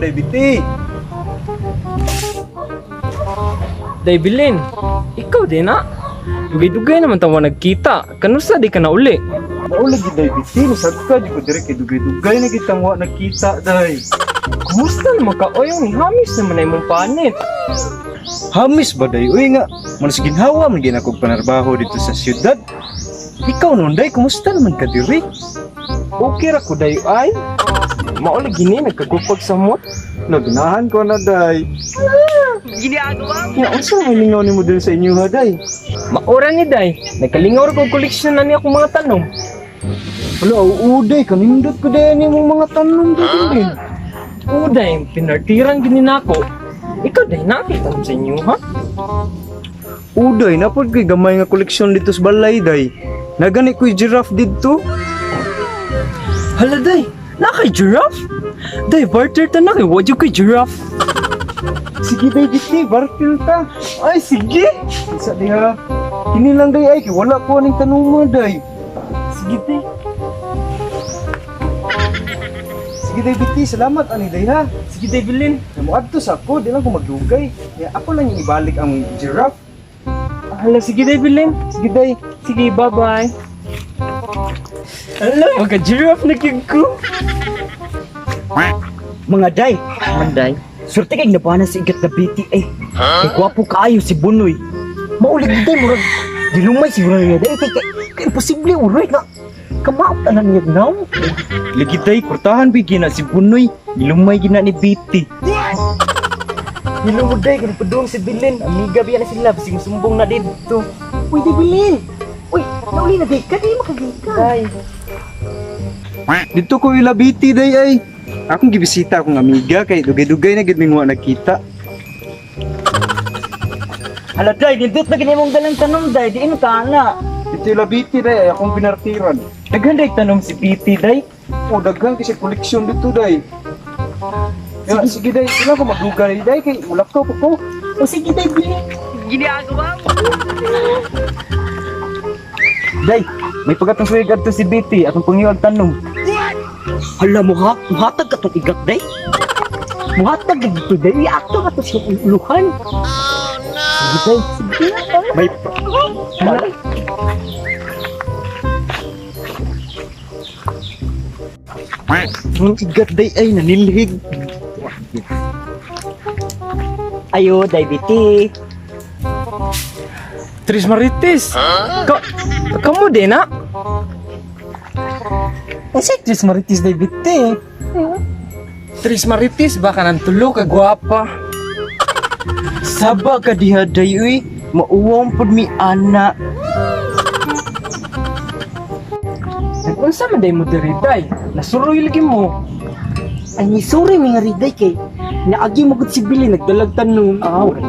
day biti. Day Bilin, ikaw din na. Dugay-dugay naman tawa nagkita. Kanusa di ka na uli? Maula gid day biti, nasagka di ko dire kay dugay-dugay na kitang wa nagkita day. Kumusta naman ka? O yung hamis naman na imong panit. Hamis ba day? Uy nga, manas ginhawa man gina kog panarbaho dito sa syudad. Ikaw noon day, kumusta naman ka diri? Okay ra ko day ay. Maula gini nagkagupag sa mot. Nagnahan ko na day. Ginagawa mo. Ya, unsa may lingaw nimo diri sa inyo ha day? Maura ni day. Nagkalingaw ra kog koleksyon na niya akong mga tanong. Wala, uday, kanindot ko day nimo mga tanong din. Uday, pinartiran gini nako. Ikaw day nakita mo sa inyo ha? Uday, napod ko'y gamay nga koleksyon dito sa balay day. Nagani ko'y giraffe dito. Hala day, nakay giraffe? Day, barter ta na kay wadyo kay giraffe. Sige day, biti, bartil ta. Ay, sige. Isa diha. Kini lang day ay, kay wala ko aning tanong mo day. Sige day. Sige day, biti, salamat ani day ha. Sige day Bilin. Namuadto sa ako, di lang ko magdugay. Kaya ako lang yung ibalik ang giraffe. Hala, sige day Bilin. Sige day. Sige, bye-bye. Hala, magka-giraffe na kid ko. Mga day, Manday. surte kay nabahan sa igat na BTA. Kay gwapo kaayo si Bunoy. Maulig day murag dilumay siguro niya day kay imposible uroy nga. Kamaot na niya now. Lagi day, kurtahan bigyan na si Bunoy. Nilumay gina ni Biti. Nilumod day kay padung si Bilin. Amiga biya na sila bising sumbong na dito. Uy, di Bilin. Uy, nauli na day ka di makagika. Day. Dito ko ila Biti day ay. Akong gibisita akong amiga kay dugay-dugay na gid ning wa nakita. Hala day, nindot na gini mong dalang tanong day. Di ino ka na. Dito ila Biti day, ay akong pinartiran. Daghan day tanong si BT day. O daghan kasi koleksyon dito day. Ya, sige day, sila ko magdugay day kay wala ko ko. O sige day, Bilin. Ginagawa mo. Day, may pagkatong suwigad to si BT atong pangiwag tanong. Hala mo ha? Muhatag ka itong igak, day? Muhatag ka dito, day? Iakto ka to sa uluhan. Sige, day. Sige, day. May... Hala. Ang igat day ay nanilhig. Ayo, day, BT. Tris Marites. Kamu din na? Kasi Tris Marites, day, BT. Tris Marites, baka nang tulo ka gwapa. Saba ka diha day uy. Mauwang pod mi ana. Unsa man day mo diri day? Nasuroy lagi mo. Ay, ni sorry, mga riday kay. Naagi mo gud si Billy, nagdalag tanong.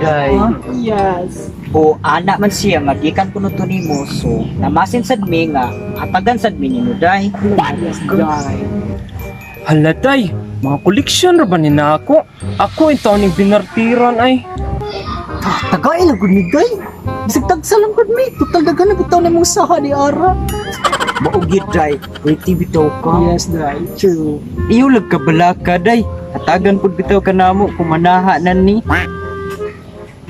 Day. Yes. O anak man siya magikan kuno to nimo so namasin sad mi nga atagan sad mi nimo day. Yes, day. Hala day, mga koleksyon ra ba ni na ako? Ako ito ning binartiran ay. Tagay lang gud ni day. Bisag tagsa lang gud mi. Total daghan na bitaw nimong saha ni Ara. Maugid day. Waiting bitaw ka. Yes day, true. Iyo lag ka balaka day. Hatagan pod bitaw ka namo kung manaha na ni.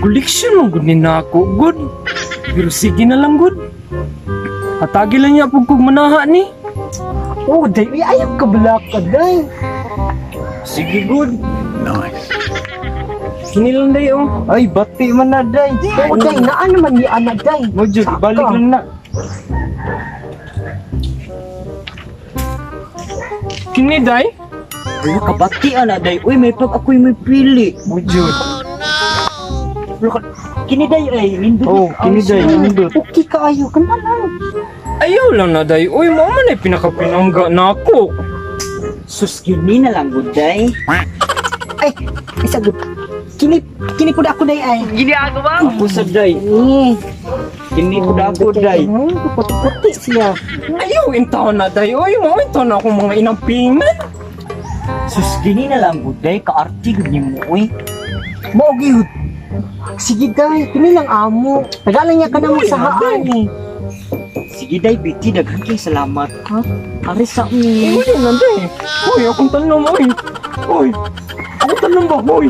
Koleksyon mo gud ni na ako, good. Pero sige na lang good. Hatagi lang niya pag kung manaha ni. Oh, day, ayaw ka balak ka day. Sige good. Kini lang day oh. Ay bati man na day. Oh, day, naan naman ni anak day. Mo jud balik lang na. Kini day? Ay, kabati anak day. Uy, may pag ako'y may pili. Mo jud. Kini day ay nindot. Oh, kini day nindot. Okay ka ayo kan lang. Ayaw lang na day. Uy, mo man ay pinakapinangga na ako. Sus gini na lang gud day. Ay, isa gud. Kini pud ako day ay. Ginagawa Ako sa day. Kini ko da ako day. Puti-puti siya. Ayaw intaw na day. Uy, mo intaw na akong mga inampingan. Sus gini na lang gud day kaarti gud nimo uy. Mo gyud. Sige day, kini lang amo. Tagalan niya ka na mo sa haan eh. Sige day, Betty, daghan kay salamat ha. Ari sa Uy, mi. yun lang day. Uy, akong tanong mo. Uy, Ano ba, boy?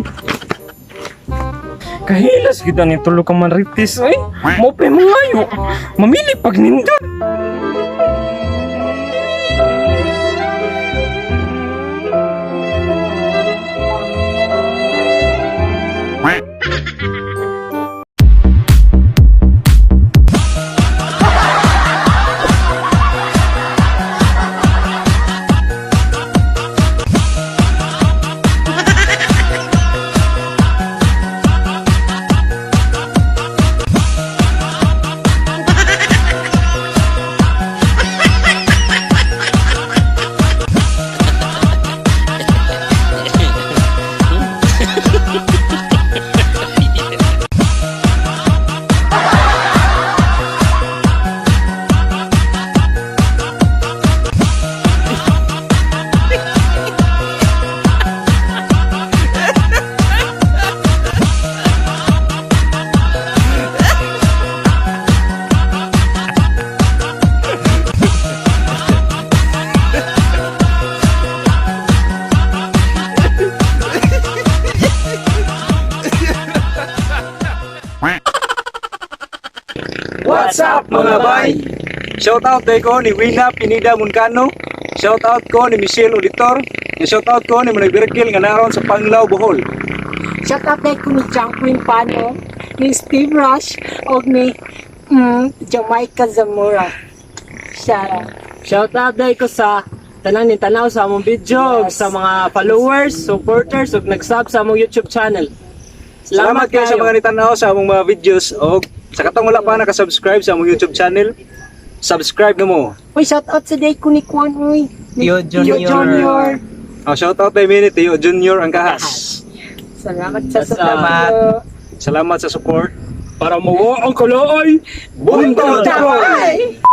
Kahilas kita ni tulo ka manritis, ay. Mope mo ngayo. Mamili pag nindot. What's up mga bay? Shoutout day ko ni Wina Pinida Muncano. Shoutout ko ni Michelle Auditor. Shoutout ko ni Manay Birkil nga naroon sa Panglao, Bohol. Shout out ko ni Jacqueline Pano, ni Steve Rush, o ni Jamaica Zamora. Shout out. Shout out day ko sa tanan ni tanaw sa among video, Yes. sa mga followers, supporters, ug nag-sub sa among YouTube channel. Salamat kayo sa mga nitanaw sa among mga videos o sa katong wala pa nakasubscribe sa among YouTube channel. Subscribe na mo. Uy, shout out sa day ko ni Kwan, uy. Tio Junior. Junior. Shoutout day minute Tio Junior ang kahas. Salamat sa Salamat. support. Salamat sa support. Para mawa ang kalaay. Buntot Bye!